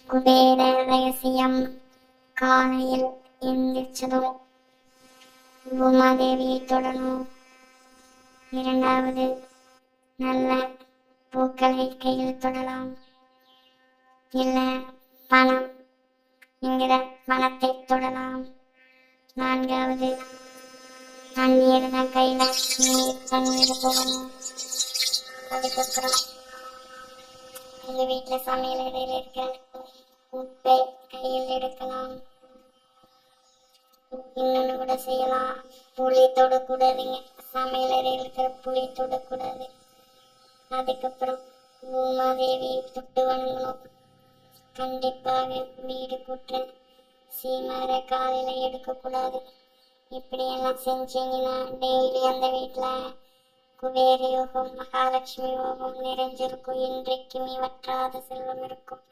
குபேர ரகசியம். காலையில் எந்திரிச்சதும் பூமாதேவியை தொடணும். இரண்டாவது, நல்ல பூக்களை கையில் தொடலாம். இல்ல பணம் என்கிற பணத்தை தொடலாம். நான்காவது, தண்ணீர் தான் கையில தண்ணீர் போடணும். அதுக்கப்புறம் எங்க வீட்டுல சமையல் அறையில் இருக்க உப்பை கையில் எடுக்கலாம். இன்னொன்னு கூட செய்யலாம், புளி தொடக்கூடாதுங்க. சமையல் அறையில் இருக்கிற புளி தொடக்கூடாது. அதுக்கப்புறம் பூமாதேவியை தொட்டு வணங்கணும். கண்டிப்பாக வீடு கூட்டுற சீமார காலையில எடுக்கக்கூடாது. இப்படியெல்லாம் செஞ்சீங்கன்னா டெய்லி அந்த வீட்டுல குபேர யோகம் மகாலட்சுமி யோகம் நிறைஞ்சிருக்கும். இன்றைக்குமே வற்றாத செல்வம் இருக்கும்.